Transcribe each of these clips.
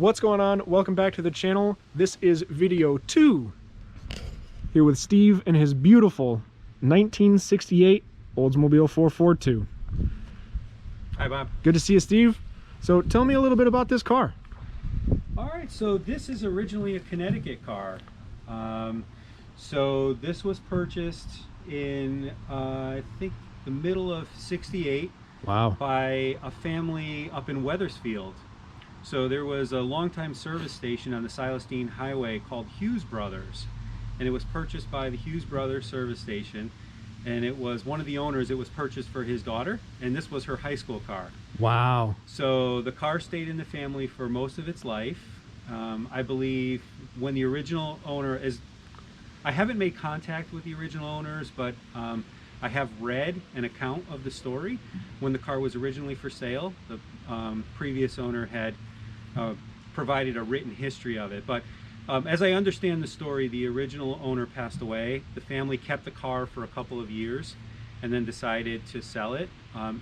What's going on? Welcome back to the channel. This is video 2 here with Steve and his beautiful 1968 Oldsmobile 442. Hi, Bob. Good to see you, Steve. So tell me a little bit about this car. All right, so this is originally a Connecticut car. So this was purchased in I think the middle of '68. Wow. By a family up in Wethersfield. So there was a longtime service station on the Silas Deane Highway called Hughes Brothers, and it was purchased by the Hughes Brothers service station, and it was one of the owners. It was purchased for his daughter, and this was her high school car. Wow. So the car stayed in the family for most of its life. I believe when the original owner is, I haven't made contact with the original owners, but I have read an account of the story. When the car was originally for sale, the previous owner had provided a written history of it. But as I understand the story, the original owner passed away. The family kept the car for a couple of years and then decided to sell it.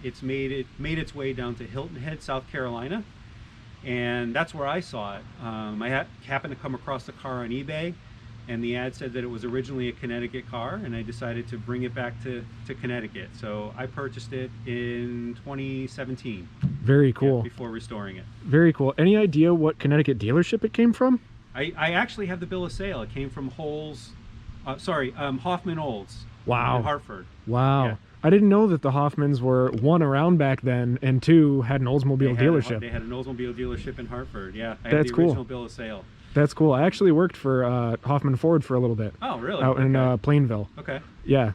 It's made its way down to Hilton Head, South Carolina, and that's where I saw it. I happened to come across the car on eBay, and the ad said that it was originally a Connecticut car, and I decided to bring it back to Connecticut. So I purchased it in 2017. Very cool. Before restoring it. Very cool. Any idea what Connecticut dealership it came from? I actually have the bill of sale. It came from Hoffman Olds. Wow. In Hartford. Wow. Yeah. I didn't know that the Hoffmans were, one, around back then, and two, had an Oldsmobile dealership. They had an Oldsmobile dealership in Hartford, yeah. I That's have the cool. original bill of sale. That's cool. I actually worked for Hoffman Ford for a little bit. Oh, really? Out in Plainville. Okay. Yeah.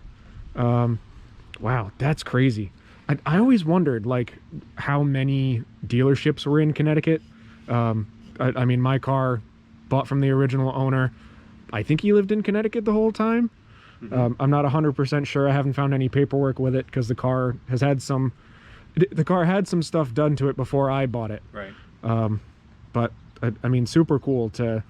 Wow, that's crazy. I always wondered, like, how many dealerships were in Connecticut. I mean, my car, bought from the original owner. I think he lived in Connecticut the whole time. Mm-hmm. I'm not 100% sure. I haven't found any paperwork with it because the car has had some... The car had some stuff done to it before I bought it. Right. But I mean, super cool to,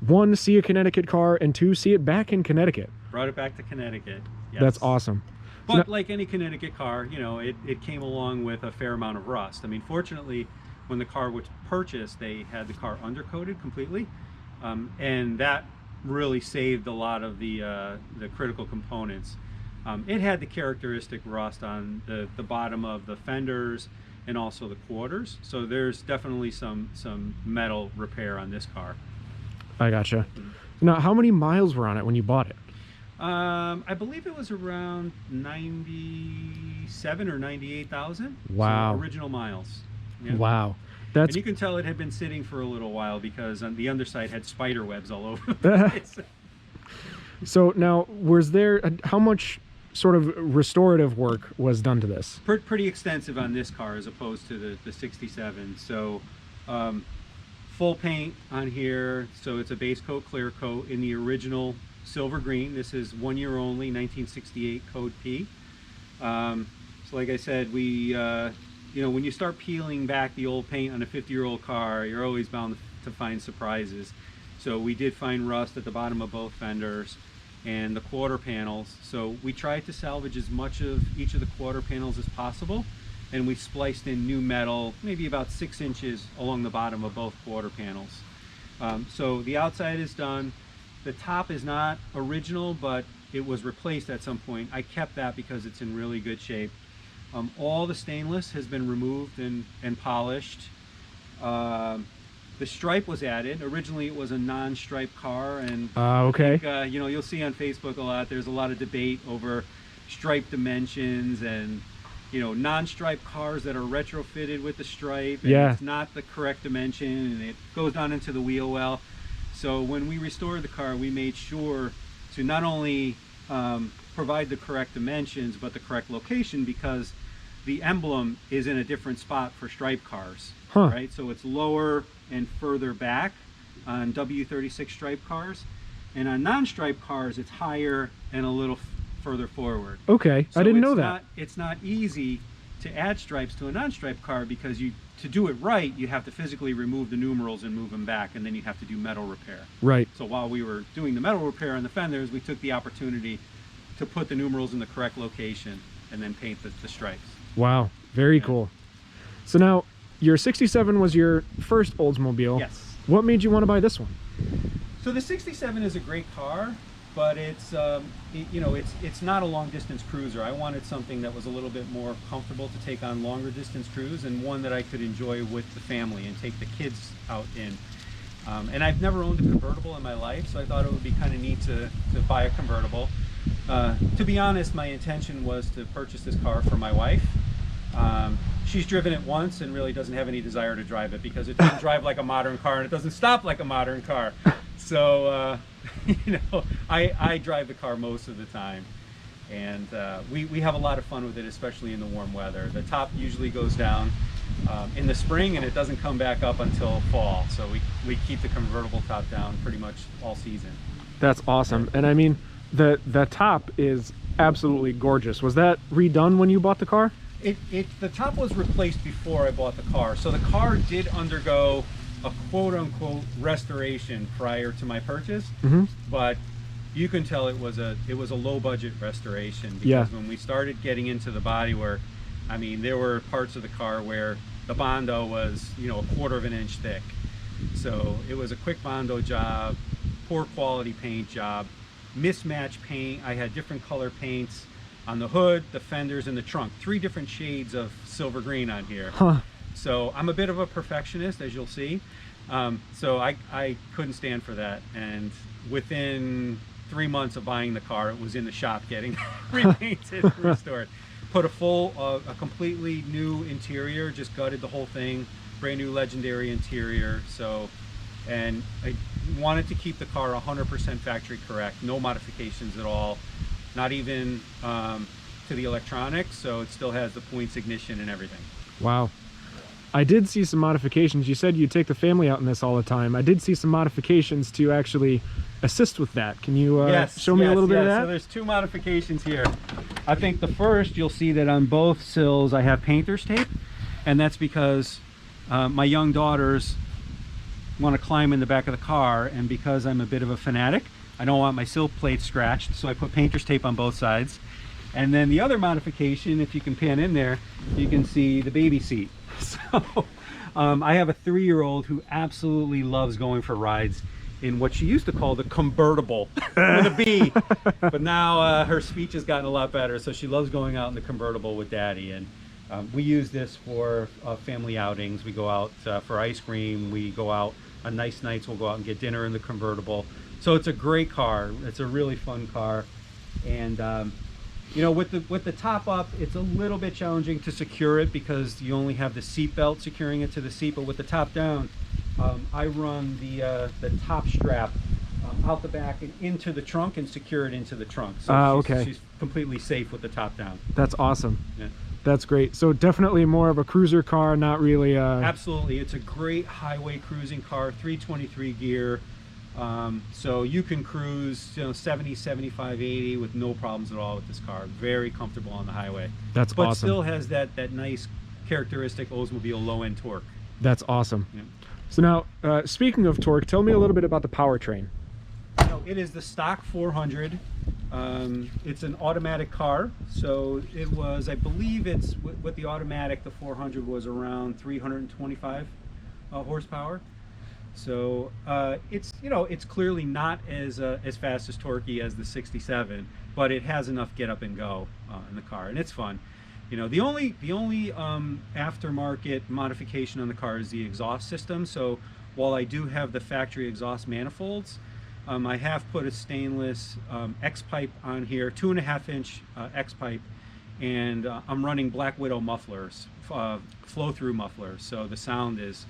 one, see a Connecticut car, and two, see it back in Connecticut. Brought it back to Connecticut. Yes. That's awesome. But so like any Connecticut car, you know, it came along with a fair amount of rust. I mean, fortunately, when the car was purchased, they had the car undercoated completely, and that really saved a lot of the critical components. It had the characteristic rust on the bottom of the fenders and also the quarters, so there's definitely some metal repair on this car. I gotcha. Now, how many miles were on it when you bought it? I believe it was around 97 or 98,000. Wow. So original miles. Yeah. Wow. And you can tell it had been sitting for a little while because on the underside had spider webs all over the place. So now, was there how much sort of restorative work was done to this? Pretty extensive on this car as opposed to the 67. So full paint on here. So it's a base coat, clear coat in the original silver green. This is 1 year only, 1968 code P. So like I said, we you know, when you start peeling back the old paint on a 50-year-old car, you're always bound to find surprises. So we did find rust at the bottom of both fenders and the quarter panels. So we tried to salvage as much of each of the quarter panels as possible, and we spliced in new metal, maybe about 6 inches along the bottom of both quarter panels. So the outside is done. The top is not original, but it was replaced at some point. I kept that because it's in really good shape. All the stainless has been removed and polished. The stripe was added. Originally it was a non-stripe car, and okay. I think, you know, you'll see on Facebook a lot, there's a lot of debate over stripe dimensions and, you know, non-stripe cars that are retrofitted with the stripe, and yeah, it's not the correct dimension, and it goes down into the wheel well. So when we restored the car, we made sure to not only provide the correct dimensions but the correct location, because the emblem is in a different spot for stripe cars. Huh. Right? So it's lower and further back on W36 stripe cars, and on non-stripe cars it's higher and a little further forward. Okay, so I didn't know that. It's not easy to add stripes to a non-stripe car because to do it right, you have to physically remove the numerals and move them back, and then you have to do metal repair. Right. So while we were doing the metal repair on the fenders, we took the opportunity to put the numerals in the correct location and then paint the stripes. Wow, very cool. So now, your 67 was your first Oldsmobile. Yes. What made you want to buy this one? So the 67 is a great car, but it's you know, it's not a long distance cruiser. I wanted something that was a little bit more comfortable to take on longer distance cruise, and one that I could enjoy with the family and take the kids out in. And I've never owned a convertible in my life, so I thought it would be kind of neat to buy a convertible. To be honest, my intention was to purchase this car for my wife. She's driven it once and really doesn't have any desire to drive it because it doesn't drive like a modern car and it doesn't stop like a modern car. So, you know, I drive the car most of the time, and we have a lot of fun with it, especially in the warm weather. The top usually goes down in the spring and it doesn't come back up until fall. So we keep the convertible top down pretty much all season. That's awesome. And I mean, the top is absolutely gorgeous. Was that redone when you bought the car? The top was replaced before I bought the car. So the car did undergo a quote-unquote restoration prior to my purchase, but you can tell it was a low-budget restoration, because when we started getting into the bodywork, I mean, there were parts of the car where the Bondo was, you know, 1/4 of an inch thick. So it was a quick Bondo job, poor quality paint job, mismatched paint. I had different color paints on the hood, the fenders, and the trunk. 3 different shades of silver green on here. So I'm a bit of a perfectionist, as you'll see. So I couldn't stand for that. And within 3 months of buying the car, it was in the shop getting repainted, restored. Put a completely new interior, just gutted the whole thing, brand new Legendary interior. So, and I wanted to keep the car 100% factory correct, no modifications at all, not even to the electronics. So it still has the points ignition and everything. Wow. I did see some modifications. You said you take the family out in this all the time. I did see some modifications to actually assist with that. Can you show me a little bit of that? So there's 2 modifications here. I think the first, you'll see that on both sills I have painter's tape, and that's because my young daughters want to climb in the back of the car, and because I'm a bit of a fanatic, I don't want my sill plate scratched, so I put painter's tape on both sides. And then the other modification, if you can pan in there, you can see the baby seat. So I have a 3-year-old who absolutely loves going for rides in what she used to call the convertible with a B, but now her speech has gotten a lot better, so she loves going out in the convertible with daddy. And we use this for family outings. We go out for ice cream, we go out on nice nights, we'll go out and get dinner in the convertible. So it's a great car. It's a really fun car. And you know, with the top up, it's a little bit challenging to secure it because you only have the seat belt securing it to the seat. But with the top down, I run the top strap out the back and into the trunk and secure it into the trunk. So she's completely safe with the top down. That's awesome. Yeah. That's great. So definitely more of a cruiser car, not really Absolutely. It's a great highway cruising car, 323 gear. So you can cruise, you know, 70, 75, 80 with no problems at all with this car. Very comfortable on the highway. That's but awesome. Still has that nice characteristic Oldsmobile low-end torque. That's awesome. Yeah. So now, speaking of torque, tell me a little bit about the powertrain. So it is the stock 400. It's an automatic car. So it was, I believe it's, with the automatic, the 400 was around 325 horsepower. So it's, you know, it's clearly not as fast as torquey as the 67, but it has enough get up and go in the car, and it's fun. You know, the only aftermarket modification on the car is the exhaust system. So while I do have the factory exhaust manifolds, I have put a stainless X pipe on here, 2.5-inch X pipe, and I'm running Black Widow mufflers, flow-through mufflers. So the sound is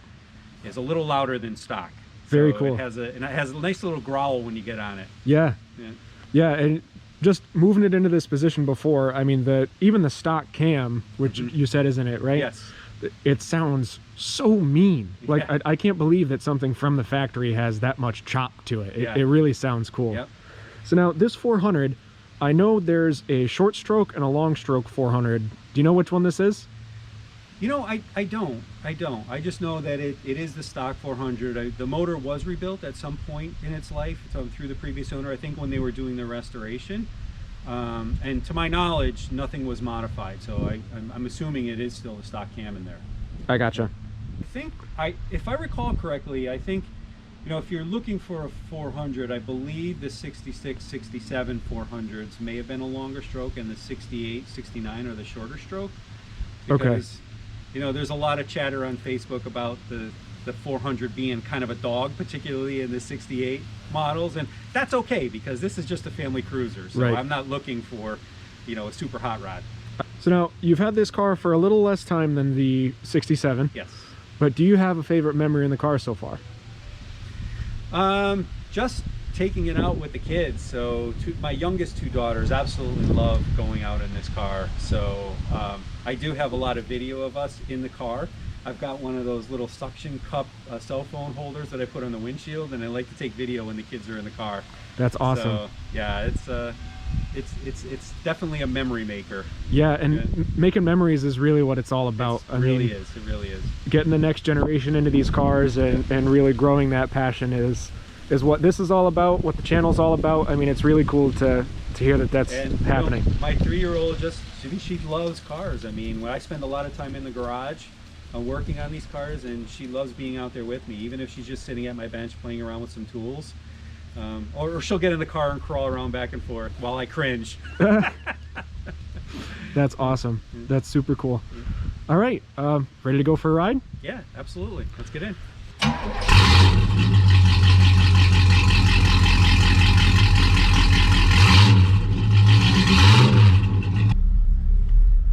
a little louder than stock. Very so cool. It has a nice little growl when you get on it. Yeah. Yeah. Yeah, and just moving it into this position before, I mean, even the stock cam, which you said isn't it, right? Yes. It sounds so mean. Like, Yeah. I can't believe that something from the factory has that much chop to it. Yeah. It really sounds cool. Yep. So now this 400, I know there's a short stroke and a long stroke 400. Do you know which one this is? You know, I don't. I just know that it is the stock 400. The motor was rebuilt at some point in its life through the previous owner, I think when they were doing the restoration. And to my knowledge, nothing was modified. So I'm assuming it is still a stock cam in there. I gotcha. If I recall correctly, I think, you know, if you're looking for a 400, I believe the 66, 67 400s may have been a longer stroke, and the 68, 69 are the shorter stroke. Because, you know, there's a lot of chatter on Facebook about the 400 being kind of a dog, particularly in the 68 models, and that's okay because this is just a family cruiser, so I'm not looking for, you know, a super hot rod. So now, you've had this car for a little less time than the 67. Yes. But do you have a favorite memory in the car so far? Just taking it out with the kids. So my youngest two daughters absolutely love going out in this car. So I do have a lot of video of us in the car. I've got one of those little suction cup cell phone holders that I put on the windshield, and I like to take video when the kids are in the car. That's awesome. So, yeah, it's definitely a memory maker. Yeah, and making memories is really what it's all about. It really is. Getting the next generation into these cars and really growing that passion is what this is all about, what the channel's all about. I mean, it's really cool to hear that that's happening. You know, my 3-year-old she loves cars. I mean, when I spend a lot of time in the garage working on these cars, and she loves being out there with me, even if she's just sitting at my bench playing around with some tools. Or she'll get in the car and crawl around back and forth while I cringe. That's awesome. That's super cool. All right, ready to go for a ride? Yeah, absolutely. Let's get in.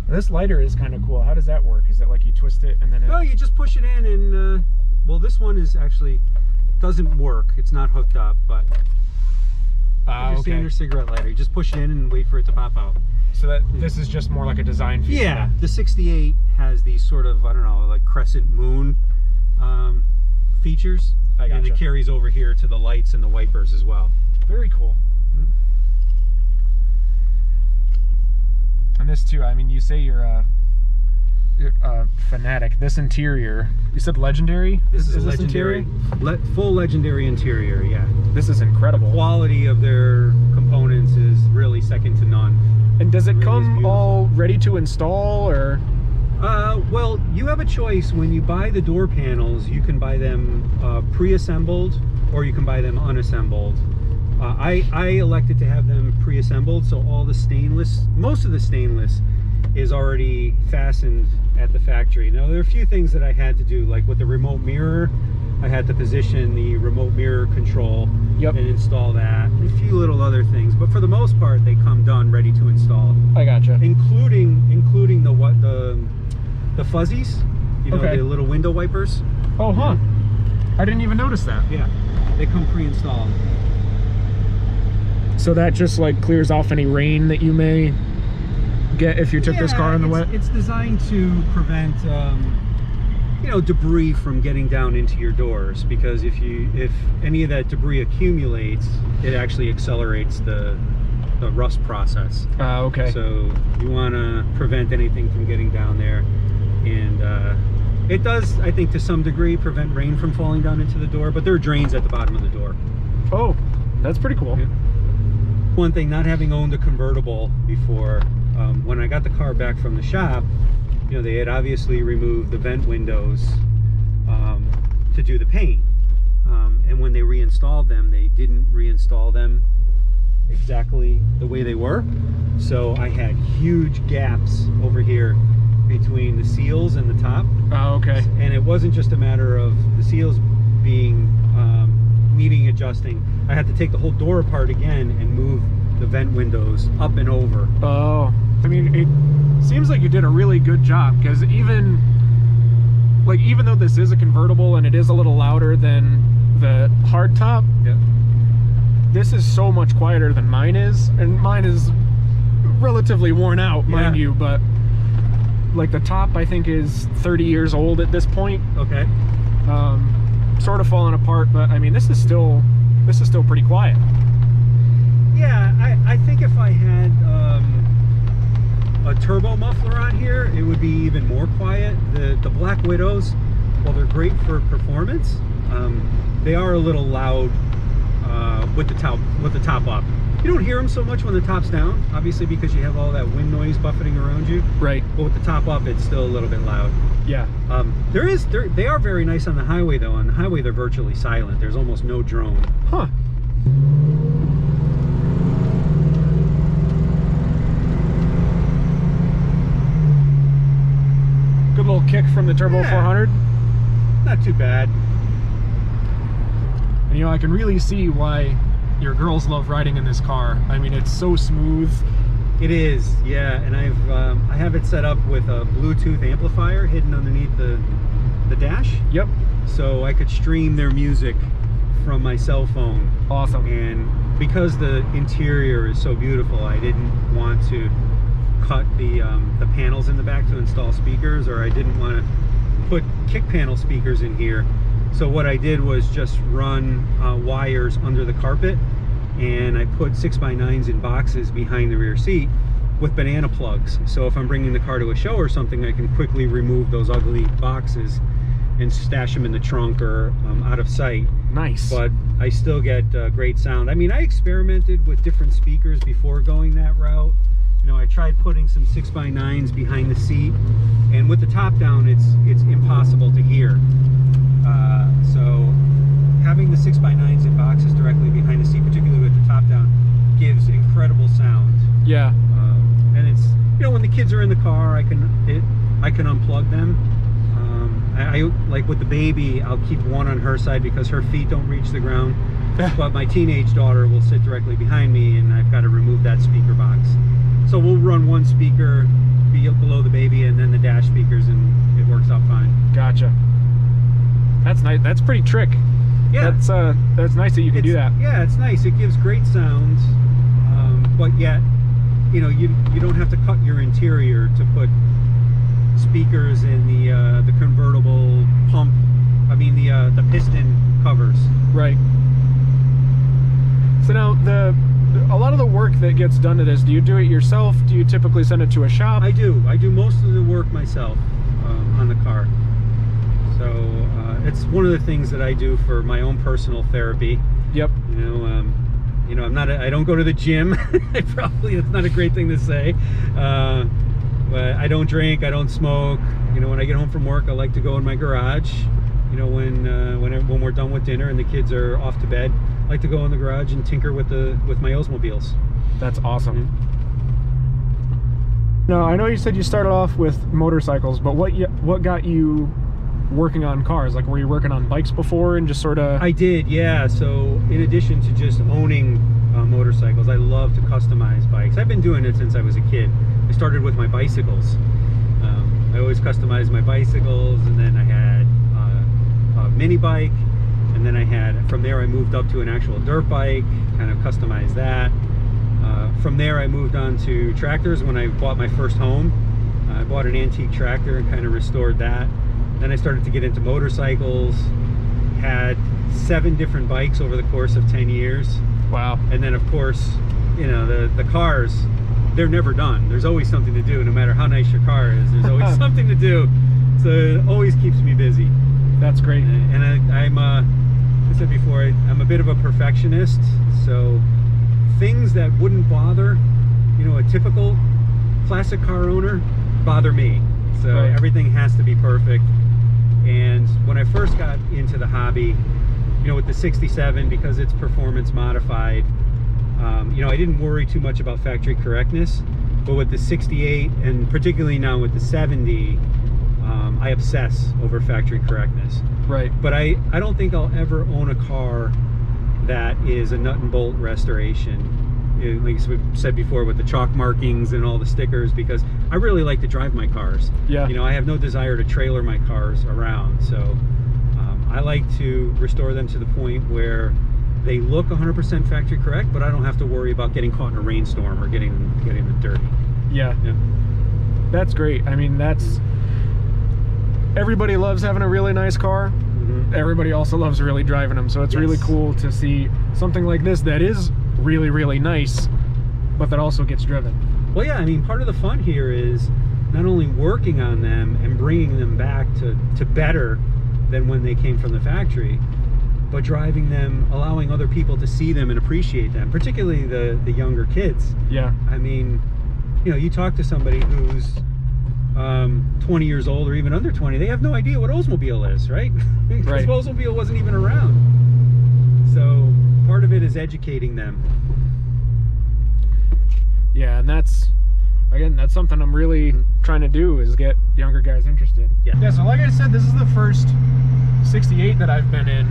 This lighter is kind of cool. How does that work? Is it like you twist it and then No, you just push it in and, well, this one is actually, doesn't work. It's not hooked up, but your standard cigarette lighter. You just push it in and wait for it to pop out. So that this is just more like a design feature. Yeah, the 68 has these sort of, I don't know, like crescent moon features. And it carries over here to the lights and the wipers as well. Very cool. And this too, I mean, you say you're a fanatic. This interior, you said legendary? This is legendary. Full legendary interior, yeah. This is incredible. The quality of their components is really second to none. And does it come all ready to install, or? Well, you have a choice. When you buy the door panels, you can buy them pre-assembled, or you can buy them unassembled. I elected to have them pre-assembled, so all the stainless, most of the stainless is already fastened at the factory. Now, there are a few things that I had to do, like with the remote mirror, I had to position the remote mirror control and install that, and a few little other things, but for the most part, they come done, ready to install. I gotcha. Including the fuzzies, you know, the little window wipers. Oh, huh. I didn't even notice that. Yeah, they come pre-installed. So that just like clears off any rain that you may get if you took this car in the wet? It's designed to prevent you know, debris from getting down into your doors, because if any of that debris accumulates, it actually accelerates the rust process. Okay. So you want to prevent anything from getting down there, and it does, I think, to some degree prevent rain from falling down into the door, but there are drains at the bottom of the door. Oh, that's pretty cool. Yeah. One thing, not having owned a convertible before, when I got the car back from the shop, you know, they had obviously removed the vent windows to do the paint, and when they reinstalled them, they didn't reinstall them exactly the way they were, so I had huge gaps over here between the seals and the top. Oh, okay. And it wasn't just a matter of the seals being needing adjusting. I had to take the whole door apart again and move the vent windows up and over. Oh, I mean, it seems like you did a really good job, because even though this is a convertible and it is a little louder than the hardtop, this is so much quieter than mine is, and mine is relatively worn out, mind you, but like the top I think is 30 years old at this point. Okay. Sort of falling apart, but I mean, this is still pretty quiet. Yeah, I think if I had a turbo muffler on here, it would be even more quiet. The Black Widows, while they're great for performance, they are a little loud with the top up. You don't hear them so much when the top's down, obviously, because you have all that wind noise buffeting around you. Right. But with the top up, it's still a little bit loud. Yeah. They are very nice on the highway, though. On the highway, they're virtually silent. There's almost no drone. Huh. Good little kick from the Turbo 400. Not too bad. And, you know, I can really see why your girls love riding in this car. I mean, it's so smooth. It is, yeah. And I have it set up with a Bluetooth amplifier hidden underneath the dash. Yep. So I could stream their music from my cell phone. Awesome. And because the interior is so beautiful, I didn't want to cut the panels in the back to install speakers, or I didn't want to put kick panel speakers in here. So what I did was just run wires under the carpet, and I put 6x9s in boxes behind the rear seat with banana plugs. So if I'm bringing the car to a show or something, I can quickly remove those ugly boxes and stash them in the trunk or out of sight. Nice. But I still get great sound. I mean, I experimented with different speakers before going that route. You know, I tried putting some 6x9s behind the seat, and with the top down, it's impossible to hear. So having the 6x9s in boxes directly behind the seat, particularly with the top down, gives incredible sound. Yeah. And it's, you know, when the kids are in the car, I can unplug them. I like with the baby, I'll keep one on her side because her feet don't reach the ground. But my teenage daughter will sit directly behind me, and I've got to remove that speaker box. So we'll run one speaker below the baby and then the dash speakers, and it works out fine. Gotcha. That's nice. That's pretty trick. Yeah. That's nice that you can do that. Yeah, it's nice. It gives great sound, but yet, you know, you don't have to cut your interior to put speakers in the convertible pump. I mean the piston covers. Right. So now a lot of the work that gets done to this, do you do it yourself? Do you typically send it to a shop? I do most of the work myself on the car. So it's one of the things that I do for my own personal therapy. Yep. You know, I don't go to the gym. It's not a great thing to say. But I don't drink, I don't smoke. You know, when I get home from work, I like to go in my garage. You know, when we're done with dinner and the kids are off to bed, I like to go in the garage and tinker with my Oldsmobiles. That's awesome. Now, I know you said you started off with motorcycles, but what got you working on cars? Like, were you working on bikes before and just sort of... I did, yeah. So in addition to just owning motorcycles, I love to customize bikes. I've been doing it since I was a kid. I started with my bicycles. I always customized my bicycles, and then I had a mini bike, and then from there I moved up to an actual dirt bike, kind of customized that. From there I moved on to tractors. When I bought my first home, I bought an antique tractor and kind of restored that. Then I started to get into motorcycles, had 7 different bikes over the course of 10 years. Wow. And then of course, you know, the cars, they're never done. There's always something to do, no matter how nice your car is. There's always something to do. So it always keeps me busy. That's great. And I said before, I'm a bit of a perfectionist. So things that wouldn't bother, you know, a typical classic car owner bother me. So right. Everything has to be perfect. And when I first got into the hobby, you know, with the 67, because it's performance modified, you know, I didn't worry too much about factory correctness. But with the 68, and particularly now with the 70, I obsess over factory correctness. Right. But I don't think I'll ever own a car that is a nut and bolt restoration. Like we said before, with the chalk markings and all the stickers, because I really like to drive my cars. Yeah. You know, I have no desire to trailer my cars around. So I like to restore them to the point where they look 100% factory correct, but I don't have to worry about getting caught in a rainstorm or getting them dirty. Yeah. That's great. I mean, everybody loves having a really nice car. Mm-hmm. Everybody also loves really driving them. So it's really cool to see something like this that is really, really nice, but that also gets driven. Well, yeah, I mean, part of the fun here is not only working on them and bringing them back to better than when they came from the factory, but driving them, allowing other people to see them and appreciate them, particularly the younger kids. Yeah. I mean, you know, you talk to somebody who's 20 years old or even under 20, they have no idea what Oldsmobile is, right? Because Right. Oldsmobile wasn't even around. So part of it is educating them. Yeah, and that's something I'm really trying to do, is get younger guys interested. Yeah. Yeah, so like I said, this is the first 68 that I've been in.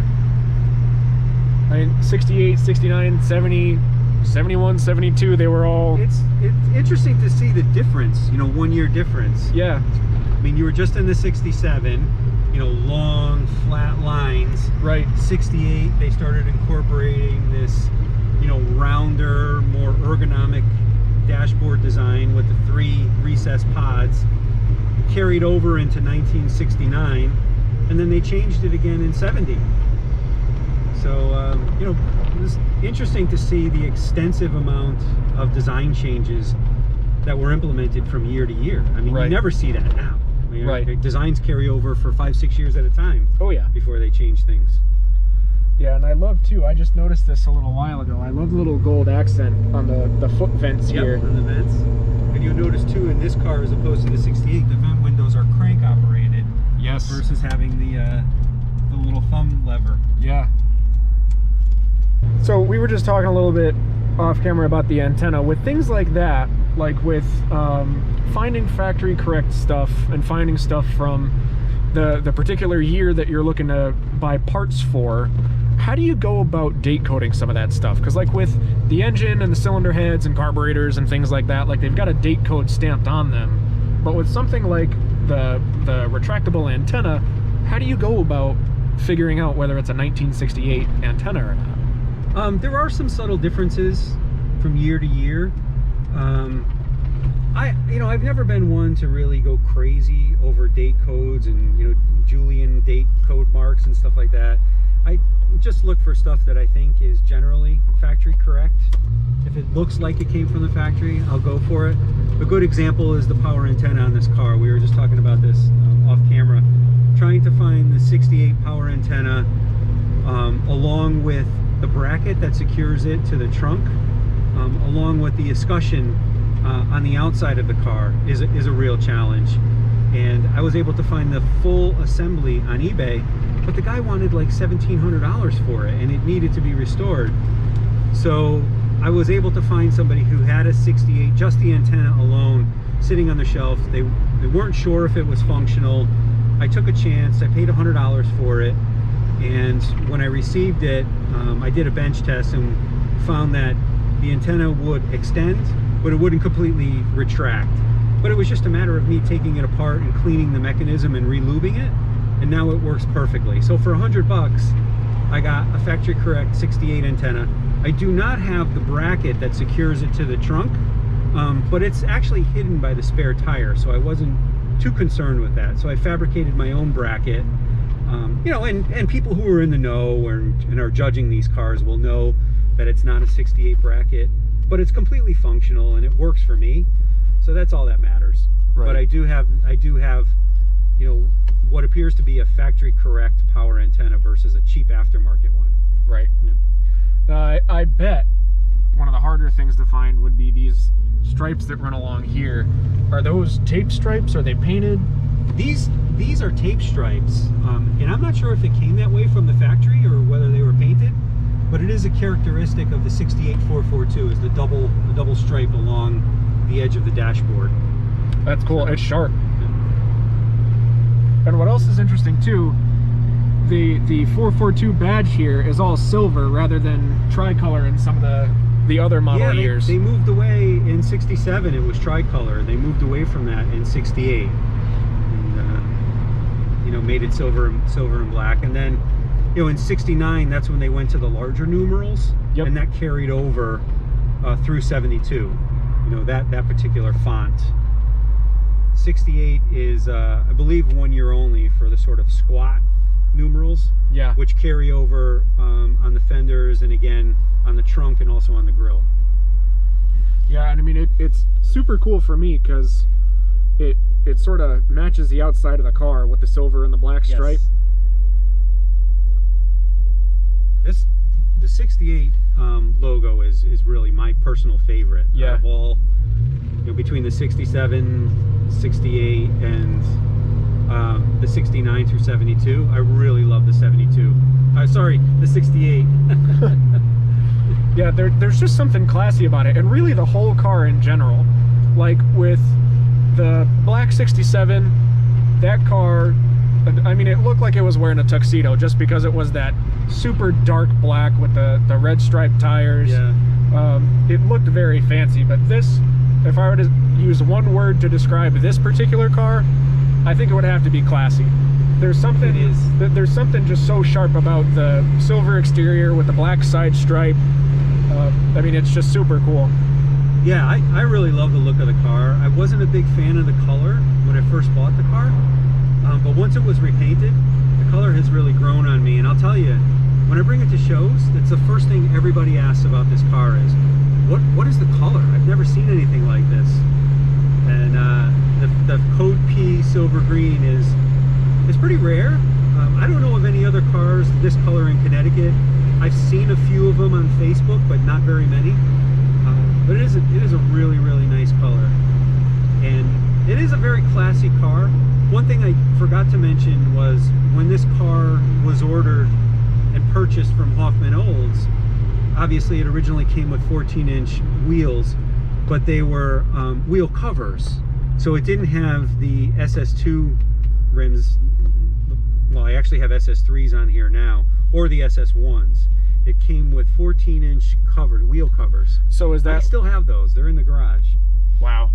I mean, 68, 69, 70, 71, 72, they were all... It's interesting to see the difference, you know, 1 year difference. Yeah. I mean, you were just in the 67, you know, long, flat lines. Right. 68, they started incorporating this, you know, rounder, more ergonomic dashboard design with the 3 recessed pods. Carried over into 1969, and then they changed it again in 70. So, you know, it was interesting to see the extensive amount of design changes that were implemented from year to year. I mean, Right. you never see that now. I mean, Right. Designs carry over for 5-6 years at a time. Oh, yeah. Before they change things. Yeah, and I love, too, I just noticed this a little while ago. I love the little gold accent on the foot vents here. On the vents. And you'll notice, too, in this car, as opposed to the 68, the vent windows are crank operated. Yes. Versus having the little thumb lever. Yeah. So we were just talking a little bit off camera about the antenna. With things like that, like with finding factory correct stuff and finding stuff from the particular year that you're looking to buy parts for, how do you go about date coding some of that stuff? Because like with the engine and the cylinder heads and carburetors and things like that, like they've got a date code stamped on them. But with something like the retractable antenna, how do you go about figuring out whether it's a 1968 antenna or not? There are some subtle differences from year to year. I've never been one to really go crazy over date codes and, you know, Julian date code marks and stuff like that. I just look for stuff that I think is generally factory correct. If it looks like it came from the factory, I'll go for it. A good example is the power antenna on this car. We were just talking about this off camera. Trying to find the 68 power antenna along with the bracket that secures it to the trunk, along with the escutcheon on the outside of the car is a real challenge. And I was able to find the full assembly on eBay, but the guy wanted like $1,700 for it, and it needed to be restored. So I was able to find somebody who had a 68, just the antenna alone, sitting on the shelf. They weren't sure if it was functional. I took a chance. I paid $100 for it, and when I received it, I did a bench test and found that the antenna would extend, but it wouldn't completely retract. But it was just a matter of me taking it apart and cleaning the mechanism and re-lubing it, and now it works perfectly. So for $100, I got a factory correct 68 antenna. I do not have the bracket that secures it to the trunk, but it's actually hidden by the spare tire, so I wasn't too concerned with that. So I fabricated my own bracket. You know, and people who are in the know and are judging these cars will know that it's not a 68 bracket, but it's completely functional and it works for me. So that's all that matters. Right. But I do have, you know, what appears to be a factory correct power antenna versus a cheap aftermarket one. Right. Yeah. I bet one of the harder things to find would be these stripes that run along here. Are those tape stripes? Are they painted? These are tape stripes, and I'm not sure if it came that way from the factory or whether they were painted, but it is a characteristic of the 68 442 is the double stripe along the edge of the dashboard. That's cool. It's sharp. Yeah. And what else is interesting too, the 442 badge here is all silver rather than tricolor in some of the other model years. They moved away in 67. It was tricolor. They moved away from that in 68. You know, made it silver and black, and then, you know, in 69, that's when they went to the larger numerals. Yep. And that carried over through 72. You know, that particular font. 68 is, I believe, 1 year only for the sort of squat numerals. Yeah. Which carry over on the fenders and again on the trunk and also on the grille. Yeah, and I mean it's super cool for me because it sort of matches the outside of the car with the silver and the black stripe. Yes. The 68 logo is really my personal favorite. Yeah. Out of all, between the 67, 68, and the 69 through 72, I really love the 72. Sorry, the 68. Yeah, there's just something classy about it, and really the whole car in general. Like with the black 67, that car, I mean, it looked like it was wearing a tuxedo just because it was that super dark black with the red striped tires. Yeah. It looked very fancy, but this, if I were to use one word to describe this particular car, I think it would have to be classy. There's something just so sharp about the silver exterior with the black side stripe. I mean, it's just super cool. Yeah, I really love the look of the car. I wasn't a big fan of the color when I first bought the car, but once it was repainted, the color has really grown on me. And I'll tell you, when I bring it to shows, that's the first thing everybody asks about this car is, what is the color? I've never seen anything like this. And the Code P silver green is pretty rare. I don't know of any other cars this color in Connecticut. I've seen a few of them on Facebook, but not very many. But it is a really, really nice color, and it is a very classy car. One thing I forgot to mention was when this car was ordered and purchased from Hoffman Olds, obviously it originally came with 14-inch wheels, but they were wheel covers, so it didn't have the SS2 rims. Well, I actually have SS3s on here now, or the SS1s. It came with 14-inch wheel covers. So is that... I still have those. They're in the garage. Wow.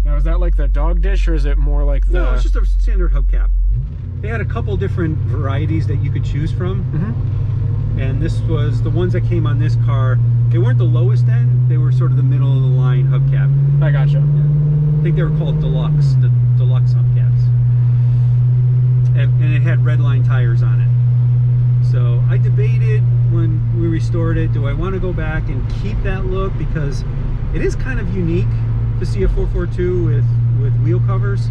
Now, is that like the dog dish, or is it more like the... No, it's just a standard hubcap. They had a couple different varieties that you could choose from. Mm-hmm. And this was the ones that came on this car. They weren't the lowest end. They were sort of the middle of the line hubcap. I gotcha. Yeah. I think they were called Deluxe, the Deluxe hubcaps. And it had red line tires on it. So I debated when we restored it, do I want to go back and keep that look, because it is kind of unique to see a 442 with wheel covers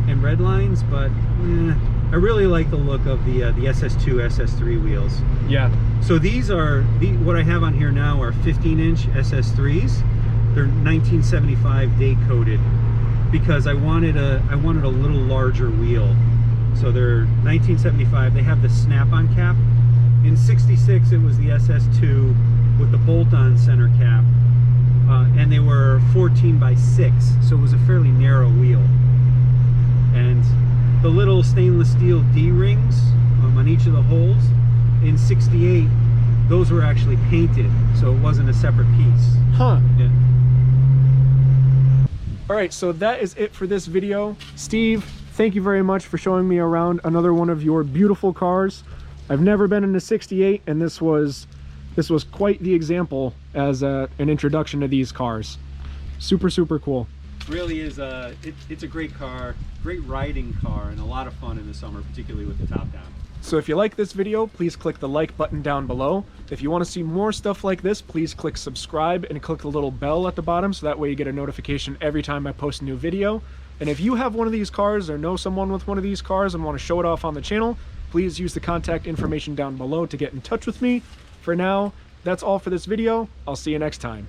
and red lines, but I really like the look of the SS2, SS3 wheels. Yeah. So these are what I have on here now are 15-inch SS3s. They're 1975 day coated because I wanted a little larger wheel. So they're 1975. They have the snap-on cap. In 66, it was the SS2 with the bolt-on center cap, and they were 14 by 6, so it was a fairly narrow wheel. And the little stainless steel D-rings on each of the holes, in 68, those were actually painted, so it wasn't a separate piece. Huh. Yeah. All right, so that is it for this video. Steve, thank you very much for showing me around another one of your beautiful cars. I've never been in a 68, and this was quite the example as an introduction to these cars. Super, super cool. Really is it's a great car, great riding car, and a lot of fun in the summer, particularly with the top down. So if you like this video, please click the like button down below. If you want to see more stuff like this, please click subscribe and click the little bell at the bottom, so that way you get a notification every time I post a new video. And if you have one of these cars or know someone with one of these cars and want to show it off on the channel, please use the contact information down below to get in touch with me. For now, that's all for this video. I'll see you next time.